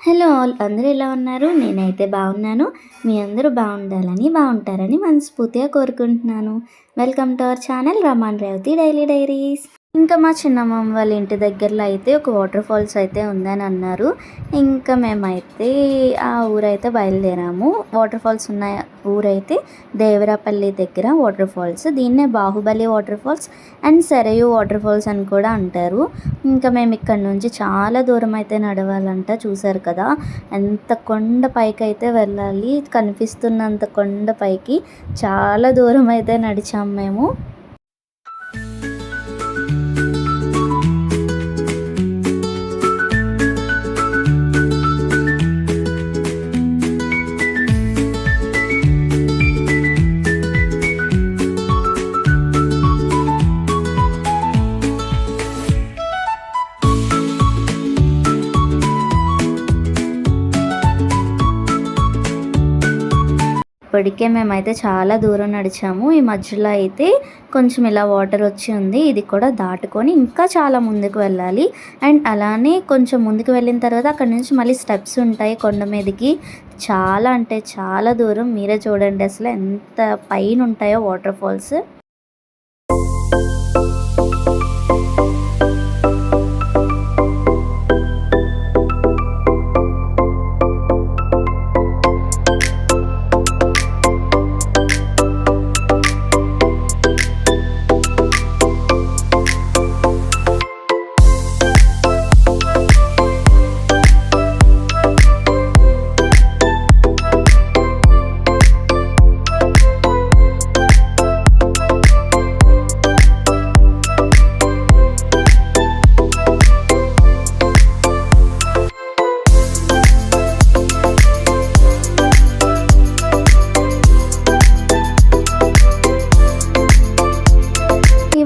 Hello all, అందరూ ఎలా ఉన్నారు? నేనైతే బాగున్నాను. మీ అందరూ బాగుండాలని బాగుంటారని మనస్ఫూర్తిగా కోరుకుంటున్నాను. Welcome to our channel Raman Revathi daily diaries. ఇంకా మా చిన్నమ్మమ్మ వాళ్ళ ఇంటి దగ్గరలో అయితే ఒక వాటర్ ఫాల్స్ అయితే ఉందని అన్నారు. ఇంకా మేమైతే ఆ ఊరైతే బయలుదేరాము. వాటర్ ఫాల్స్ ఉన్న ఊరైతే దేవరాపల్లి దగ్గర వాటర్ ఫాల్స్. దీన్నే Baahubali water falls and Sarayu water falls అని కూడా అంటారు. ఇంకా మేము ఇక్కడ నుంచి చాలా దూరం అయితే నడవాలంట. చూసారు కదా, ఎంత కొండ పైకి అయితే వెళ్ళాలి. కనిపిస్తున్నంత కొండ పైకి చాలా దూరం అయితే నడిచాము మేము. ఇప్పటికే మేమైతే చాలా దూరం నడిచాము. ఈ మధ్యలో అయితే కొంచెం ఇలా వాటర్ వచ్చి ఉంది. ఇది కూడా దాటుకొని ఇంకా చాలా ముందుకు వెళ్ళాలి. అండ్ అలానే కొంచెం ముందుకు వెళ్ళిన తర్వాత అక్కడ నుంచి మళ్ళీ స్టెప్స్ ఉంటాయి కొండ మీదకి. చాలా అంటే చాలా దూరం. మీరే చూడండి అసలు ఎంత పైన ఉంటాయో వాటర్ ఫాల్స్.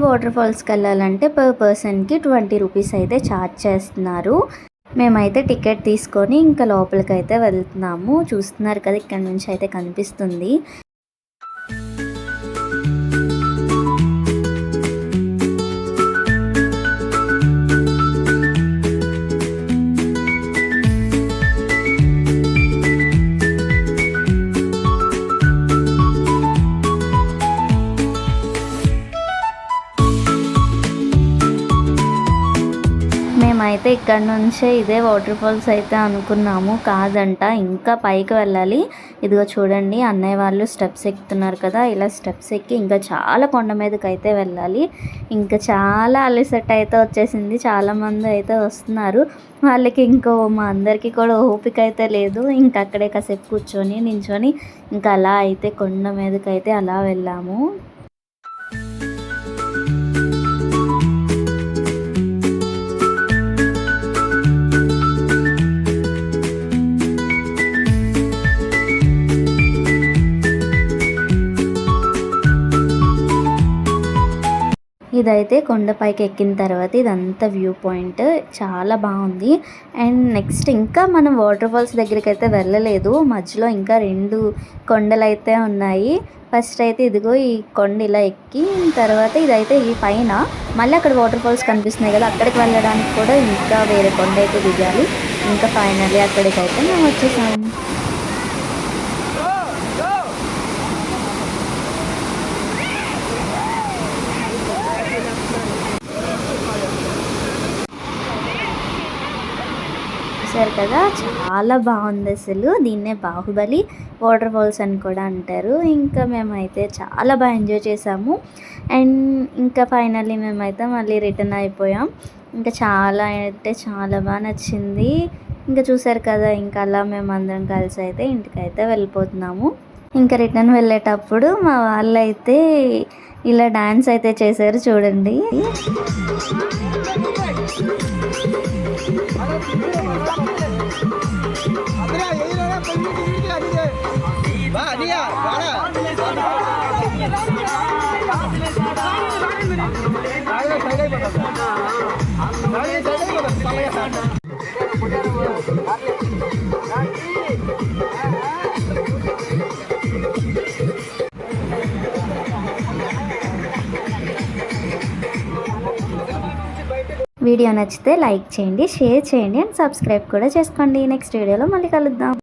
వాటర్ ఫాల్స్కి వెళ్ళాలంటే పర్ పర్సన్కి 20 రూపీస్ అయితే ఛార్జ్ చేస్తున్నారు. మేమైతే టికెట్ తీసుకొని ఇంకా లోపలికి అయితే వెళ్తున్నాము. చూస్తున్నారు కదా, ఇక్కడ నుంచి అయితే కనిపిస్తుంది. మేమైతే ఇక్కడ నుంచే ఇదే వాటర్ ఫాల్స్ అయితే అనుకున్నాము. కాదంట, ఇంకా పైకి వెళ్ళాలి. ఇదిగో చూడండి, అన్నయ్య వాళ్ళు స్టెప్స్ ఎక్కుతున్నారు కదా. ఇలా స్టెప్స్ ఎక్కి ఇంకా చాలా కొండ మీదకి అయితే వెళ్ళాలి. ఇంకా చాలా అలసట అయితే వచ్చేసింది. చాలామంది అయితే వస్తున్నారు. వాళ్ళకి ఇంకో మా అందరికీ కూడా ఓపిక అయితే లేదు. ఇంకా అక్కడే కాసేపు కూర్చొని నించొని ఇంకా అలా అయితే కొండ మీదకి అయితే అలా వెళ్ళాము. ఇదైతే కొండపైకి ఎక్కిన తర్వాత ఇదంతా వ్యూ పాయింట్ చాలా బాగుంది. అండ్ నెక్స్ట్ ఇంకా మనం వాటర్ ఫాల్స్ దగ్గరికి అయితే వెళ్ళలేదు. మధ్యలో ఇంకా 2 కొండలు అయితే ఉన్నాయి. ఫస్ట్ అయితే ఇదిగో ఈ కొండ ఇలా ఎక్కి తర్వాత ఇదైతే ఈ పైన మళ్ళీ అక్కడ వాటర్ ఫాల్స్ కనిపిస్తున్నాయి కదా, అక్కడికి వెళ్ళడానికి కూడా ఇంకా వేరే కొండ అయితే దిగాలి. ఇంకా ఫైనల్లీ అక్కడికైతే మేము వచ్చేసాము. చూసారు కదా, చాలా బాగుంది అసలు. దీన్నే బాహుబలి వాటర్ ఫాల్స్ అని కూడా అంటారు. ఇంకా మేమైతే చాలా బాగా ఎంజాయ్ చేసాము. అండ్ ఇంకా ఫైనల్లీ మేమైతే మళ్ళీ రిటర్న్ అయిపోయాం. ఇంకా చాలా అంటే చాలా బాగా నచ్చింది. ఇంకా చూసారు కదా, ఇంకా అలా మేము అందరం కలిసి అయితే ఇంటికైతే వెళ్ళిపోతున్నాము. ఇంకా రిటర్న్ వెళ్ళేటప్పుడు మా వాళ్ళైతే ఇలా డాన్స్ అయితే చేశారు చూడండి. వీడియో నచ్చితే లైక్ చేయండి, షేర్ చేయండి అండ్ సబ్స్క్రైబ్ కూడా చేసుకోండి. నెక్స్ట్ వీడియోలో మళ్ళీ కలుద్దాం.